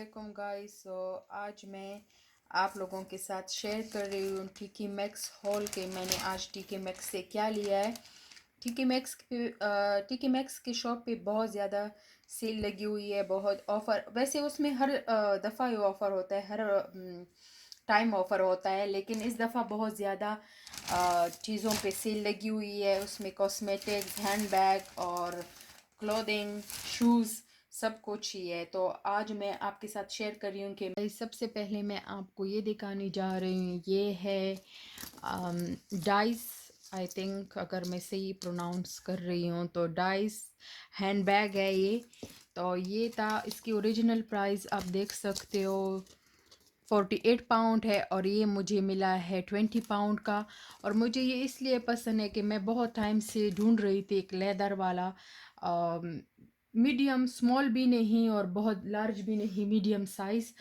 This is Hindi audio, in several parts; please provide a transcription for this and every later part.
वालेकुम गाइस। आज मैं आप लोगों के साथ शेयर कर रही हूँ टीकी मैक्स हॉल के। मैंने आज टीकी मैक्स से क्या लिया है। टीकी मैक्स की शॉप पे बहुत ज़्यादा सेल लगी हुई है, बहुत ऑफ़र। वैसे उसमें हर दफ़ा ये ऑफ़र होता है, हर टाइम ऑफ़र होता है, लेकिन इस दफ़ा बहुत ज़्यादा चीज़ों पे सेल लगी हुई है। उसमें कॉस्मेटिक्स, हैंड बैग और क्लोथिंग, शूज़ सब कुछ ही है। तो आज मैं आपके साथ शेयर कर रही हूँ कि सबसे पहले मैं आपको ये दिखाने जा रही हूँ। ये है डाइस, आई थिंक अगर मैं सही प्रोनाउंस कर रही हूँ तो डाइस हैंड बैग है ये। तो ये था, इसकी ओरिजिनल प्राइस आप देख सकते हो 48 पाउंड है और ये मुझे मिला है 20 पाउंड का। और मुझे ये इसलिए पसंद है कि मैं बहुत टाइम से ढूंढ रही थी एक लेदर वाला, मीडियम स्मॉल भी नहीं और बहुत लार्ज भी नहीं, मीडियम साइज़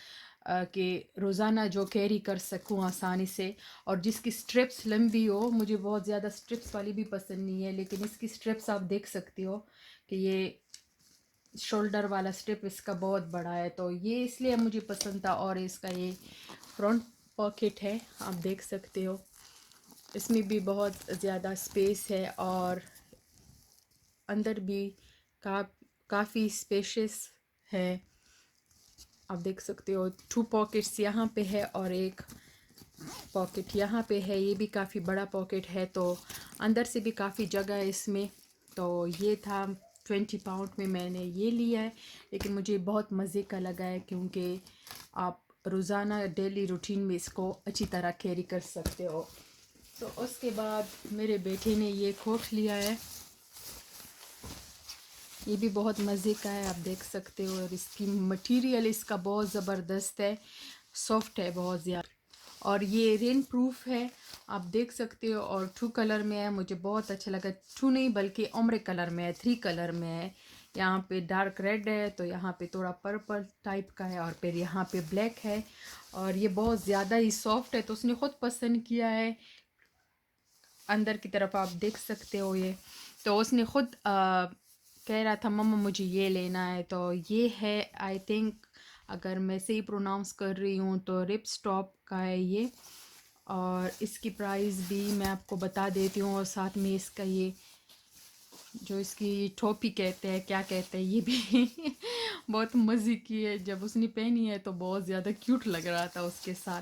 के रोज़ाना जो कैरी कर सकूँ आसानी से, और जिसकी स्ट्रिप्स लंबी हो। मुझे बहुत ज़्यादा स्ट्रिप्स वाली भी पसंद नहीं है, लेकिन इसकी स्ट्रिप्स आप देख सकते हो कि ये शोल्डर वाला स्ट्रिप इसका बहुत बड़ा है, तो ये इसलिए मुझे पसंद था। और इसका ये फ्रंट पॉकेट है, आप देख सकते हो, इसमें भी बहुत ज़्यादा स्पेस है और अंदर भी काफ़ी स्पेशियस है। आप देख सकते हो 2 पॉकेट्स यहाँ पे है और एक पॉकेट यहाँ पे है, ये भी काफ़ी बड़ा पॉकेट है, तो अंदर से भी काफ़ी जगह है इसमें। तो ये था 20 पाउंड में मैंने ये लिया है, लेकिन मुझे बहुत मज़े का लगा है क्योंकि आप रोज़ाना डेली रूटीन में इसको अच्छी तरह कैरी कर सकते हो। तो उसके बाद मेरे बेटे ने ये कोट लिया है, ये भी बहुत मज़े का है, आप देख सकते हो। और इसकी मटेरियल इसका बहुत ज़बरदस्त है, सॉफ्ट है बहुत ज़्यादा, और ये रेन प्रूफ है, आप देख सकते हो। और 2 कलर में है, मुझे बहुत अच्छा लगा। 2 नहीं बल्कि ओम्ब्रे कलर में है, 3 कलर में है। यहाँ पे डार्क रेड है, तो यहाँ पे थोड़ा पर्पल टाइप का है, और फिर यहाँ पे ब्लैक है। और ये बहुत ज़्यादा ही सॉफ्ट है, तो उसने ख़ुद पसंद किया है। अंदर की तरफ आप देख सकते हो ये, तो उसने ख़ुद कह रहा था मम्मा मुझे ये लेना है। तो ये है, आई थिंक अगर मैं सही प्रोनाउंस कर रही हूँ तो रिपस्टॉप का है ये। और इसकी प्राइस भी मैं आपको बता देती हूँ, और साथ में इसका ये जो इसकी टोपी कहते हैं, क्या कहते हैं, ये भी बहुत मज़े की है। जब उसने पहनी है तो बहुत ज़्यादा क्यूट लग रहा था उसके साथ।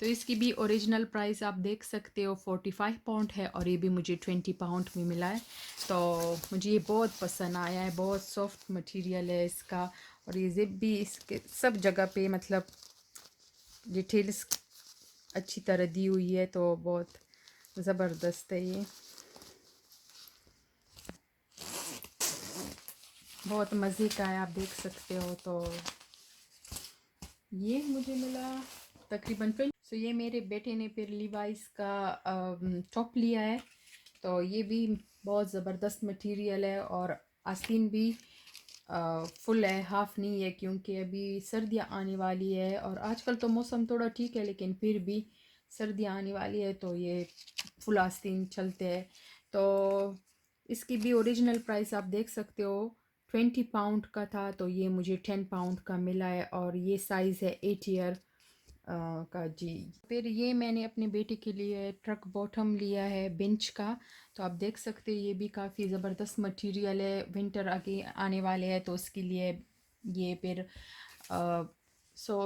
तो इसकी भी ओरिजिनल प्राइस आप देख सकते हो 45 पाउंड है, और ये भी मुझे 20 पाउंड में मिला है। तो मुझे ये बहुत पसंद आया है, बहुत सॉफ्ट मटेरियल है इसका। और ये ज़िप भी इसके सब जगह पे मतलब डिटेल्स अच्छी तरह दी हुई है, तो बहुत ज़बरदस्त है ये, बहुत मज़े का है, आप देख सकते हो। तो ये मुझे मिला तकरीबन 20। सो ये मेरे बेटे ने फिर लिवाइस का टॉप लिया है, तो ये भी बहुत ज़बरदस्त मटेरियल है। और आस्तीन भी फुल है, हाफ़ नहीं है, क्योंकि अभी सर्दियाँ आने वाली है और आजकल तो मौसम थोड़ा ठीक है, लेकिन फिर भी सर्दियाँ आने वाली है तो ये फुल आस्तीन चलते हैं। तो इसकी भी ओरिजिनल प्राइस आप देख सकते हो 20 पाउंड का था, तो ये मुझे 10 पाउंड का मिला है। और ये साइज़ है 8 ईयर का जी। फिर ये मैंने अपने बेटे के लिए ट्रक बॉटम लिया है बेंच का, तो आप देख सकते हैं ये भी काफ़ी ज़बरदस्त मटेरियल है। विंटर आगे आने वाले हैं तो उसके लिए ये फिर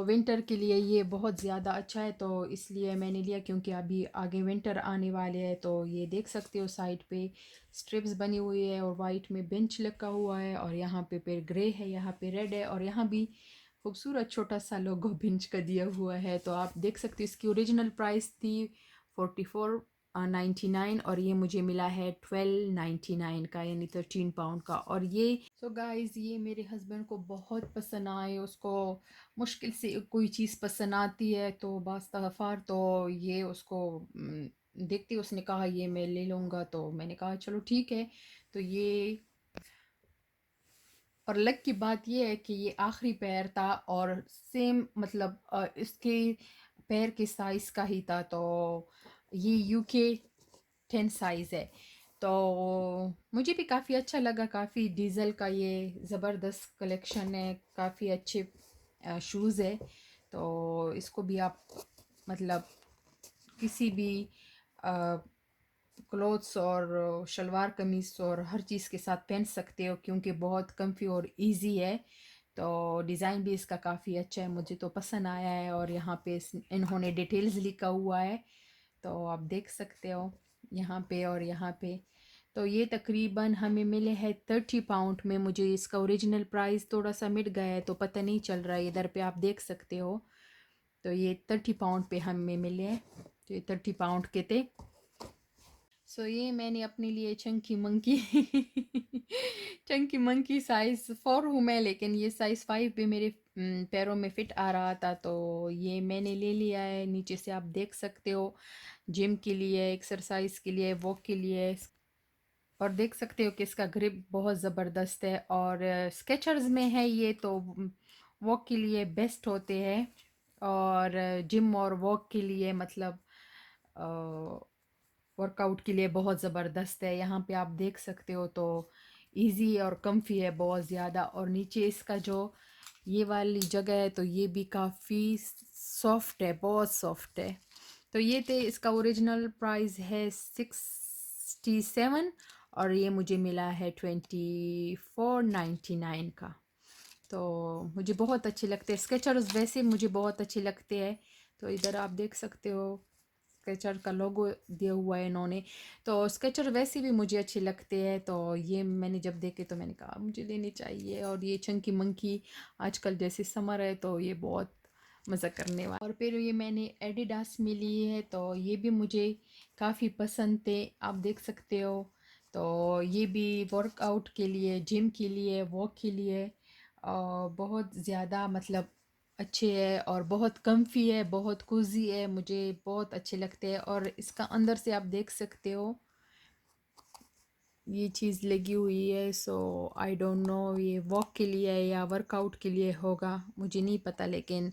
विंटर के लिए ये बहुत ज़्यादा अच्छा है, तो इसलिए मैंने लिया, क्योंकि अभी आगे विंटर आने वाले हैं। तो ये देख सकते हो साइड पे स्ट्रिप्स बनी हुई है और वाइट में बेंच लगा हुआ है, और यहाँ पे फिर ग्रे है, यहाँ पे रेड है, और यहाँ भी खूबसूरत छोटा सा लोगो बेंच का दिया हुआ है। तो आप देख सकते हो इसकी ओरिजिनल प्राइस थी 44.99 और ये मुझे मिला है 12.99 का, यानी 13 पाउंड का। और ये गाइस, ये मेरे हस्बैंड को बहुत पसंद आए। उसको मुश्किल से कोई चीज़ पसंद आती है, तो बास्तगफार तो ये उसको देखते उसने कहा ये मैं ले लूँगा, तो मैंने कहा चलो ठीक है। तो ये, और लक की बात ये है कि ये आखिरी पैर था और सेम मतलब इसके पैर के साइज़ का ही था, तो ये यूके 10 साइज़ है। तो मुझे भी काफ़ी अच्छा लगा, काफ़ी डीज़ल का ये ज़बरदस्त कलेक्शन है, काफ़ी अच्छे शूज़ है। तो इसको भी आप मतलब किसी भी क्लोथ्स और शलवार कमीज़ और हर चीज़ के साथ पहन सकते हो, क्योंकि बहुत कम्फी और इजी है। तो डिज़ाइन भी इसका काफ़ी अच्छा है, मुझे तो पसंद आया है। और यहाँ पे इन्होंने डिटेल्स लिखा हुआ है, तो आप देख सकते हो यहाँ पे और यहाँ पे। तो ये तकरीबन हमें मिले हैं 30 पाउंड में। मुझे इसका ओरिजिनल प्राइस थोड़ा सा मिट गया है तो पता नहीं चल रहा है, इधर पे आप देख सकते हो। तो ये 30 पाउंड पे हमें मिले हैं, तो ये 30 पाउंड के थे। सो ये मैंने अपने लिए Chunky monkey Chunky monkey size 4 हूँ मैं, लेकिन ये साइज़ 5 भी मेरे पैरों में फ़िट आ रहा था, तो ये मैंने ले लिया है। नीचे से आप देख सकते हो, जिम के लिए, एक्सरसाइज के लिए, वॉक के लिए। और देख सकते हो कि इसका ग्रिप बहुत ज़बरदस्त है। और स्केचर्स में है ये, तो वॉक के लिए बेस्ट होते हैं। और जिम और वॉक के लिए मतलब वर्कआउट के लिए बहुत ज़बरदस्त है। यहाँ पे आप देख सकते हो, तो इजी और कम्फी है बहुत ज़्यादा। और नीचे इसका जो ये वाली जगह है, तो ये भी काफ़ी सॉफ्ट है, बहुत सॉफ्ट है। तो ये थे, इसका ओरिजिनल प्राइस है 67 और ये मुझे मिला है 24.99 का। तो मुझे बहुत अच्छे लगते हैं स्केचर्स, वैसे मुझे बहुत अच्छे लगते हैं। तो इधर आप देख सकते हो स्केचर का लोगो दिया हुआ है इन्होंने। तो स्केचर वैसे भी मुझे अच्छे लगते हैं, तो ये मैंने जब देखे तो मैंने कहा मुझे लेनी चाहिए। और ये चंकी मंकी आजकल जैसे समर है तो ये बहुत मज़ा करने वाला। और फिर ये मैंने एडिडास में लिए है, तो ये भी मुझे काफ़ी पसंद थे, आप देख सकते हो। तो ये भी वर्कआउट के लिए, जिम के लिए, वॉक के लिए बहुत ज़्यादा मतलब अच्छे है और बहुत कम्फी है, बहुत कोजी है, मुझे बहुत अच्छे लगते हैं। और इसका अंदर से आप देख सकते हो ये चीज़ लगी हुई है। सो आई डोंट नो ये वॉक के लिए है या वर्कआउट के लिए होगा, मुझे नहीं पता, लेकिन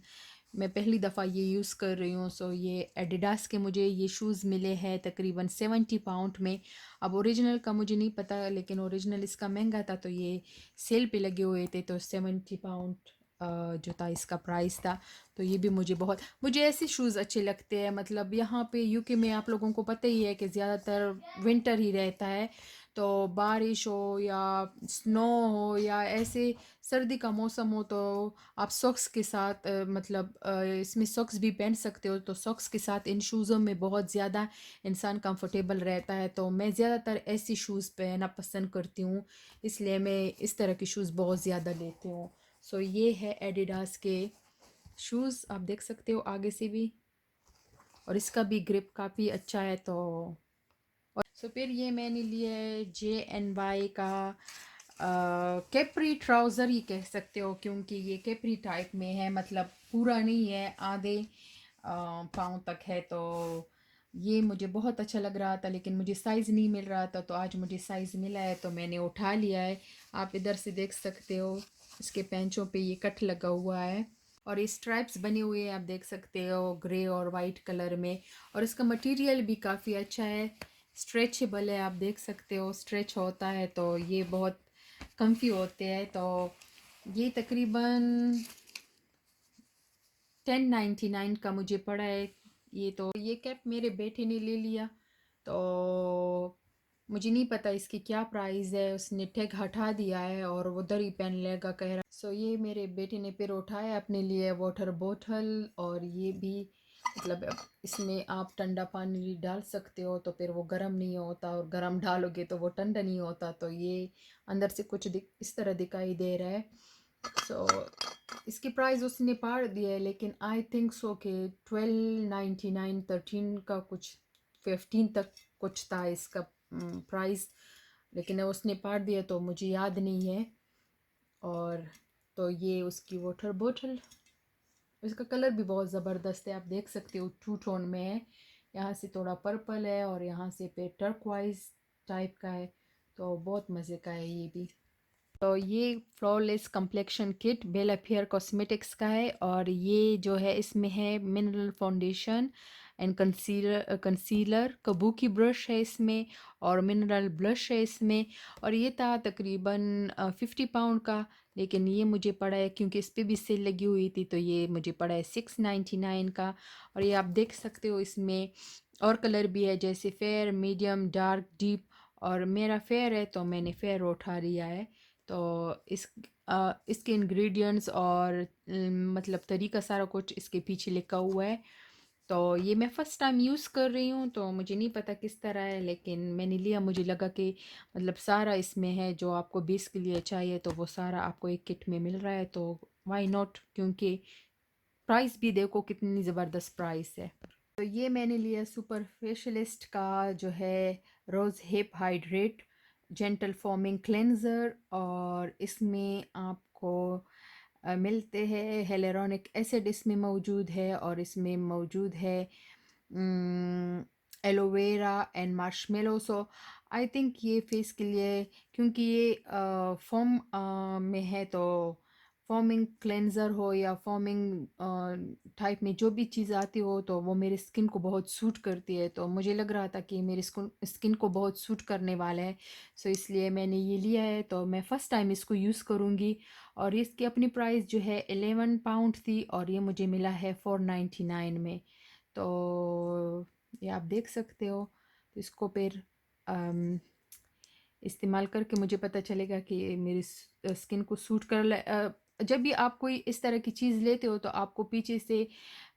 मैं पहली दफ़ा ये यूज़ कर रही हूँ। सो ये एडिडास के मुझे ये शूज़ मिले हैं तकरीबन 70 पाउंड में। अब ओरिजिनल का मुझे नहीं पता, लेकिन ओरिजिनल इसका महंगा था, तो ये सेल पे लगे हुए थे, तो 70 पाउंड जो था इसका प्राइस था। तो ये भी मुझे ऐसे शूज़ अच्छे लगते हैं। मतलब यहाँ पे यूके में आप लोगों को पता ही है कि ज़्यादातर विंटर ही रहता है, तो बारिश हो या स्नो हो या ऐसे सर्दी का मौसम हो, तो आप सॉक्स के साथ मतलब इसमें सॉक्स भी पहन सकते हो। तो सॉक्स के साथ इन शूज़ों में बहुत ज़्यादा इंसान कंफर्टेबल रहता है। तो मैं ज़्यादातर ऐसी शूज़ पहनना पसंद करती हूँ, इसलिए मैं इस तरह के शूज़ बहुत ज़्यादा लेती हूँ। सो ये है एडिडास के शूज़, आप देख सकते हो आगे से भी, और इसका भी ग्रिप काफ़ी अच्छा है। तो और सो फिर ये मैंने लिया है JNY का कैप्री ट्राउज़र ही कह सकते हो, क्योंकि ये कैप्री टाइप में है, मतलब पूरा नहीं है, आधे पाँव तक है। तो ये मुझे बहुत अच्छा लग रहा था, लेकिन मुझे साइज़ नहीं मिल रहा था, तो आज मुझे साइज़ मिला है तो मैंने उठा लिया है। आप इधर से देख सकते हो, इसके पैंचों पे ये कट लगा हुआ है और ये स्ट्राइप्स बने हुए हैं, आप देख सकते हो, ग्रे और वाइट कलर में। और इसका मटेरियल भी काफ़ी अच्छा है, स्ट्रेचेबल है, आप देख सकते हो, स्ट्रेच होता है, तो ये बहुत कम्फी होते हैं। तो ये तकरीबन 10.99 का मुझे पड़ा है। ये कैप मेरे बेटे ने ले लिया, तो मुझे नहीं पता इसकी क्या प्राइस है, उसने टैग हटा दिया है और वो उधर ही पहन लेगा कह रहा। सो ये मेरे बेटे ने फिर उठाया अपने लिए वाटर बोतल, और ये भी मतलब इसमें आप ठंडा पानी डाल सकते हो, तो फिर वो गर्म नहीं होता, और गर्म डालोगे तो वो ठंडा नहीं होता। तो ये अंदर से कुछ इस तरह दिखाई दे रहा है। सो इसकी प्राइस उसने पार दिया है, लेकिन आई थिंक सो कि 12.99 13 का कुछ 15 तक कुछ था इसका प्राइस, लेकिन उसने पार दिया तो मुझे याद नहीं है। और तो ये उसकी वाटर बोतल, इसका कलर भी बहुत ज़बरदस्त है, आप देख सकते हो, टू टोन में है, यहाँ से थोड़ा पर्पल है और यहाँ से पे टर्कवाइज टाइप का है, तो बहुत मज़े का है ये भी। तो ये फ्लॉलेस कंप्लेक्शन किट बेला फेयर कॉस्मेटिक्स का है, और ये जो है इसमें है mineral foundation, and concealer kabuki brush है इसमें, और मिनरल ब्लश है इसमें। और ये था तकरीबन 50 पाउंड का, लेकिन ये मुझे पड़ा है क्योंकि इस पे भी सेल लगी हुई थी, तो ये मुझे पड़ा है 699 का। और ये आप देख सकते हो इसमें और कलर भी है, जैसे फेयर, मीडियम, डार्क, डीप। और मेरा फेयर है तो मैंने फेयर उठा लिया है। तो इसके इंग्रेडिएंट्स और मतलब तरीका सारा कुछ इसके पीछे लिखा हुआ है। तो ये मैं फ़र्स्ट टाइम यूज़ कर रही हूँ, तो मुझे नहीं पता किस तरह है, लेकिन मैंने लिया। मुझे लगा कि मतलब सारा इसमें है जो आपको बेस के लिए चाहिए, तो वो सारा आपको एक किट में मिल रहा है, तो व्हाई नॉट, क्योंकि प्राइस भी देखो कितनी ज़बरदस्त प्राइस है। तो ये मैंने लिया सुपर फेशलिस्ट का जो है rose hip hydrate gentle foaming cleanser, और इसमें आपको मिलते हैं हेलेरोनिक एसिड इसमें मौजूद है, और इसमें मौजूद है aloe vera and marshmallow. So I think ये फेस के लिए, क्योंकि ये फोम में है, तो फोमिंग क्लेंज़र हो या फोमिंग टाइप में जो भी चीज़ आती हो, तो वो मेरे स्किन को बहुत सूट करती है। तो मुझे लग रहा था कि मेरे स्किन को बहुत सूट करने वाला है, सो इसलिए मैंने ये लिया है। तो मैं फ़र्स्ट टाइम इसको यूज़ करूँगी। और इसकी अपनी प्राइस जो है 11 पाउंड थी, और ये मुझे मिला है 499 में। तो ये आप देख सकते हो। तो इसको फिर इस्तेमाल करके मुझे पता चलेगा कि ये मेरी स्किन को सूट जब भी आप कोई इस तरह की चीज़ लेते हो, तो आपको पीछे से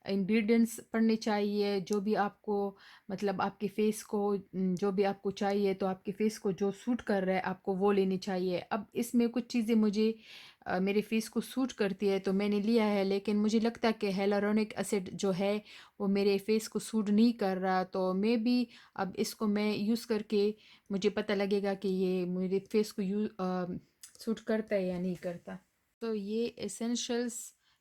इंग्रेडिएंट्स पढ़ने चाहिए, जो भी आपको मतलब आपके फेस को जो भी आपको चाहिए, तो आपके फेस को जो सूट कर रहा है आपको वो लेनी चाहिए। अब इसमें कुछ चीज़ें मुझे मेरे फेस को सूट करती है, तो मैंने लिया है, लेकिन मुझे लगता है कि हेलुरोनिक एसिड जो है वो मेरे फेस को सूट नहीं कर रहा। तो मे बी अब इसको मैं यूज़ करके मुझे पता लगेगा कि ये मेरे फेस को सूट करता है या नहीं करता। तो ये एसेंशियल्स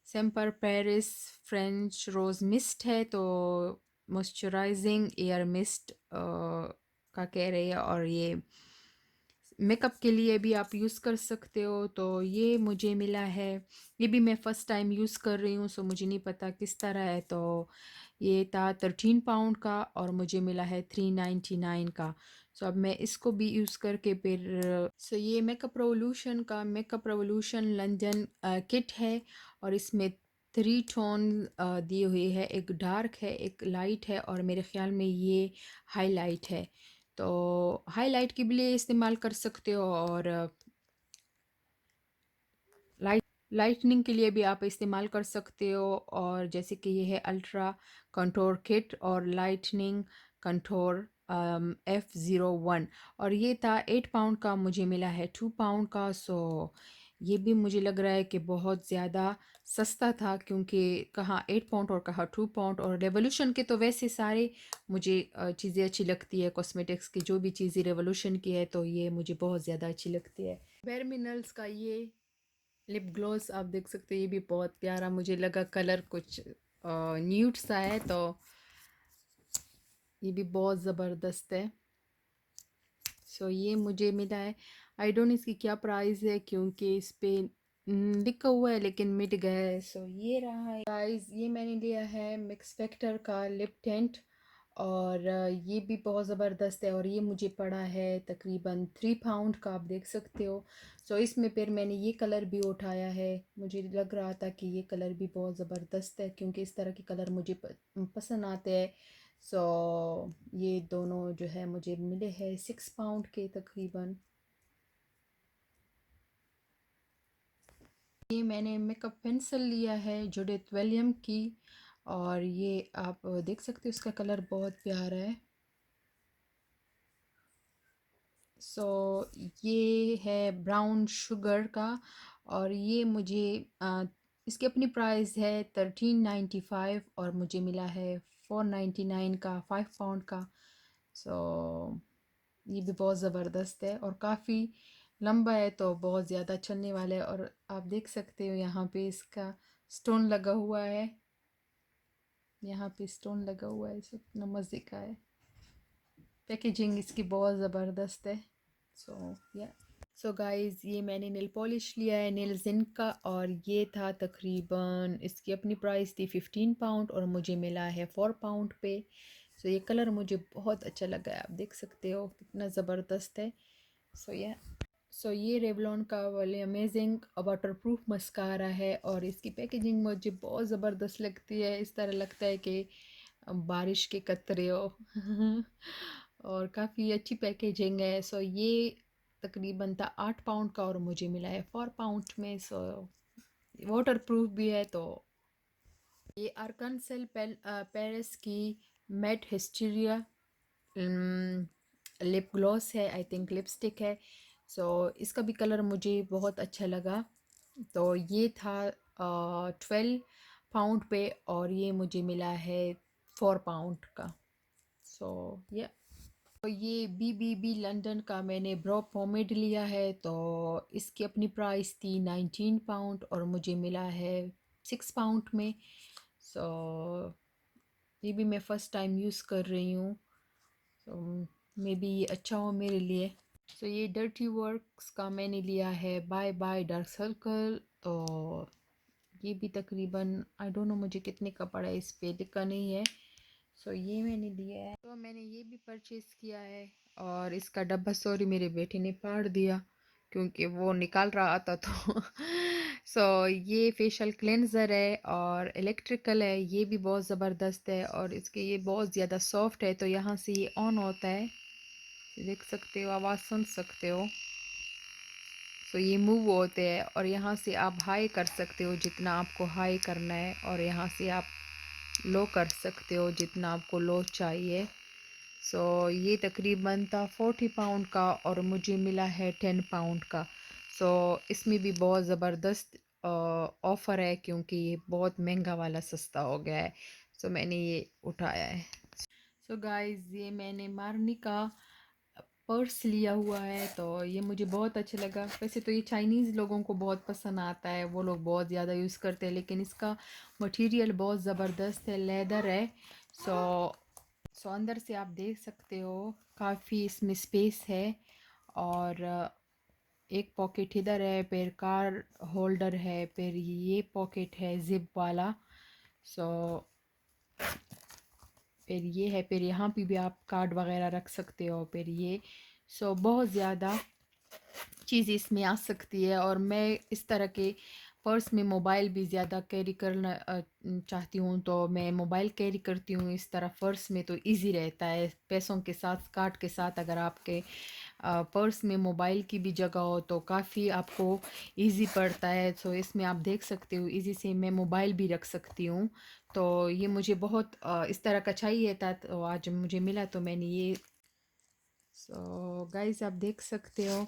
सेम्पर पेरिस फ्रेंच रोज़ मिस्ट है, तो मॉइस्चराइजिंग एयर मिस्ट का कह रहे हैं, और ये मेकअप के लिए भी आप यूज़ कर सकते हो। तो ये मुझे मिला है, ये भी मैं फ़र्स्ट टाइम यूज़ कर रही हूँ, सो मुझे नहीं पता किस तरह है। तो ये था 13 पाउंड का, और मुझे मिला है 399 का। सो अब मैं इसको भी यूज़ करके फिर सो ये मेकअप रेवोल्यूशन का मेकअप रेवोल्यूशन लंदन किट है, और इसमें 3 टोन दिए हुए है, एक डार्क है, एक लाइट है, और मेरे ख़्याल में ये हाईलाइट है। तो हाईलाइट के लिए इस्तेमाल कर सकते हो, और लाइटनिंग के लिए भी आप इस्तेमाल कर सकते हो। और जैसे कि ये है अल्ट्रा कंटोर किट और लाइटनिंग कंटोर F01, और ये था 8 पाउंड का, मुझे मिला है 2 पाउंड का। सो ये भी मुझे लग रहा है कि बहुत ज़्यादा सस्ता था, क्योंकि कहाँ 8 पाउंड और कहाँ 2 पाउंड। और रेवोल्यूशन के तो वैसे सारे मुझे चीज़ें अच्छी लगती है, कॉस्मेटिक्स की जो भी चीज़ें रेवोल्यूशन की है, तो ये मुझे बहुत ज़्यादा अच्छी लगती है। बेयर मिनरल्स का ये लिप ग्लॉस आप देख सकते हो, ये भी बहुत प्यारा मुझे लगा, कलर कुछ न्यूड सा है, तो ये भी बहुत ज़बरदस्त है। सो ये मुझे मिला है, आई डोंट इसकी क्या प्राइस है, क्योंकि इस पे लिखा हुआ है लेकिन मिट गया है। सो ये रहा है गाइस, ये मैंने लिया है मिक्स फैक्टर का लिप टेंट, और ये भी बहुत ज़बरदस्त है, और ये मुझे पड़ा है तकरीबन 3 पाउंड का, आप देख सकते हो। सो इसमें फिर मैंने ये कलर भी उठाया है, मुझे लग रहा था कि ये कलर भी बहुत ज़बरदस्त है, क्योंकि इस तरह के कलर मुझे पसंद आते हैं। सो ये दोनों जो है मुझे मिले हैं 6 पाउंड के तकरीबन। ये मैंने मेकअप पेंसिल लिया है जूडिथ विलियम की, और ये आप देख सकते हो इसका कलर बहुत प्यारा है। सो ये है ब्राउन शुगर का, और ये मुझे इसकी अपनी प्राइस है 1395, और मुझे मिला है 499 का, 5 पाउंड का। सो ये भी बहुत ज़बरदस्त है, और काफ़ी लंबा है, तो बहुत ज़्यादा चलने वाला है। और आप देख सकते हो यहाँ पे इसका स्टोन लगा हुआ है, यहाँ पे स्टोन लगा हुआ है, सब मज़े का है। पैकेजिंग इसकी बहुत ज़बरदस्त है। सो या सो गाइज़ ये मैंने नेल पॉलिश लिया है नेल ज़िंक का और ये था तकरीबन इसकी अपनी प्राइस थी 15 पाउंड और मुझे मिला है 4 पाउंड पे। सो ये कलर मुझे बहुत अच्छा लगा है, आप देख सकते हो कितना ज़बरदस्त है। सो ये रेवलॉन का वाले अमेजिंग वाटर प्रूफ मस्कारा है और इसकी पैकेजिंग मुझे बहुत ज़बरदस्त लगती है। इस तरह लगता है कि बारिश के कतरे हो और काफ़ी अच्छी पैकेजिंग है। सो ये तकरीबन था 8 पाउंड का और मुझे मिला है 4 पाउंड में। सो वाटर प्रूफ भी है। तो ये आर्कनसेल पेरिस की मेट हिस्टीरिया लिप ग्लॉस है, आई थिंक लिपस्टिक है। सो इसका भी कलर मुझे बहुत अच्छा लगा। तो ये था 12 पाउंड पे और ये मुझे मिला है 4 पाउंड का। सो ये तो ये बी लंदन का मैंने ब्रो पोमेड लिया है। तो इसकी अपनी प्राइस थी 19 पाउंड और मुझे मिला है 6 पाउंड में। सो ये भी मैं फ़र्स्ट टाइम यूज़ कर रही हूँ। सो मे बी ये अच्छा हो मेरे लिए। सो ये डर्टी वर्क्स का मैंने लिया है बाय बाय डार्क सर्कल। तो ये भी तकरीबन आई डोंट नो मुझे कितने का पड़ा है, इस पे लिखा नहीं है। सो ये मैंने लिया है। तो मैंने ये भी परचेज़ किया है और इसका डब्बा सॉरी मेरे बेटे ने फाड़ दिया क्योंकि वो निकाल रहा था तो सो ये फेशियल क्लेंज़र है और इलेक्ट्रिकल है। ये भी बहुत ज़बरदस्त है और इसके ये बहुत ज़्यादा सॉफ्ट है। तो यहाँ से ये ऑन होता है, देख सकते हो, आवाज़ सुन सकते हो। सो ये मूव होते हैं और यहाँ से आप हाई कर सकते हो जितना आपको हाई करना है और यहाँ से आप लो कर सकते हो जितना आपको लो चाहिए। सो ये तकरीबन था 40 पाउंड का और मुझे मिला है 10 पाउंड का। सो इसमें भी बहुत ज़बरदस्त ऑफ़र है क्योंकि ये बहुत महंगा वाला सस्ता हो गया है। सो मैंने ये उठाया है। सो गाइज़ ये मैंने मार्नी का पर्स लिया हुआ है। तो ये मुझे बहुत अच्छा लगा। वैसे तो ये चाइनीज़ लोगों को बहुत पसंद आता है, वो लोग बहुत ज़्यादा यूज़ करते हैं, लेकिन इसका मटेरियल बहुत ज़बरदस्त है, लेदर है। सो अंदर से आप देख सकते हो काफ़ी इसमें स्पेस है और एक पॉकेट इधर है, फिर कार होल्डर है, फिर ये पॉकेट है जिप वाला। सो फिर ये है, फिर यहाँ पे भी आप कार्ड वगैरह रख सकते हो। फिर ये बहुत ज़्यादा चीज़ इसमें आ सकती है और मैं इस तरह के पर्स में मोबाइल भी ज़्यादा कैरी करना चाहती हूँ। तो मैं मोबाइल कैरी करती हूँ इस तरह पर्स में, तो इजी रहता है पैसों के साथ, कार्ड के साथ। अगर आपके पर्स में मोबाइल की भी जगह हो तो काफ़ी आपको इजी पड़ता है। सो इसमें आप देख सकते हो इजी से मैं मोबाइल भी रख सकती हूँ। तो ये मुझे बहुत इस तरह का चाहिए था तो आज मुझे मिला तो मैंने ये। सो गाइस आप देख सकते हो।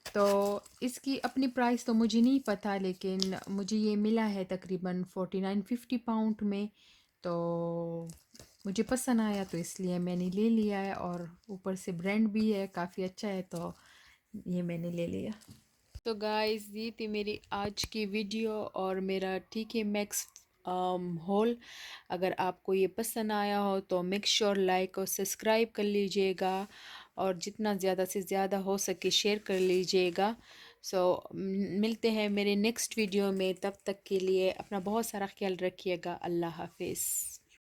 तो इसकी अपनी प्राइस तो मुझे नहीं पता लेकिन मुझे ये मिला है तकरीबन 49-50 पाउंड में। तो मुझे पसंद आया तो इसलिए मैंने ले लिया है और ऊपर से ब्रांड भी है, काफ़ी अच्छा है, तो ये मैंने ले लिया। तो गाइस ये थी मेरी आज की वीडियो और मेरा TK Maxx हॉल। अगर आपको ये पसंद आया हो तो मेक श्योर लाइक और सब्सक्राइब कर लीजिएगा और जितना ज़्यादा से ज़्यादा हो सके शेयर कर लीजिएगा। सो मिलते हैं मेरे नेक्स्ट वीडियो में, तब तक के लिए अपना बहुत सारा ख्याल रखिएगा। अल्लाह हाफिज़।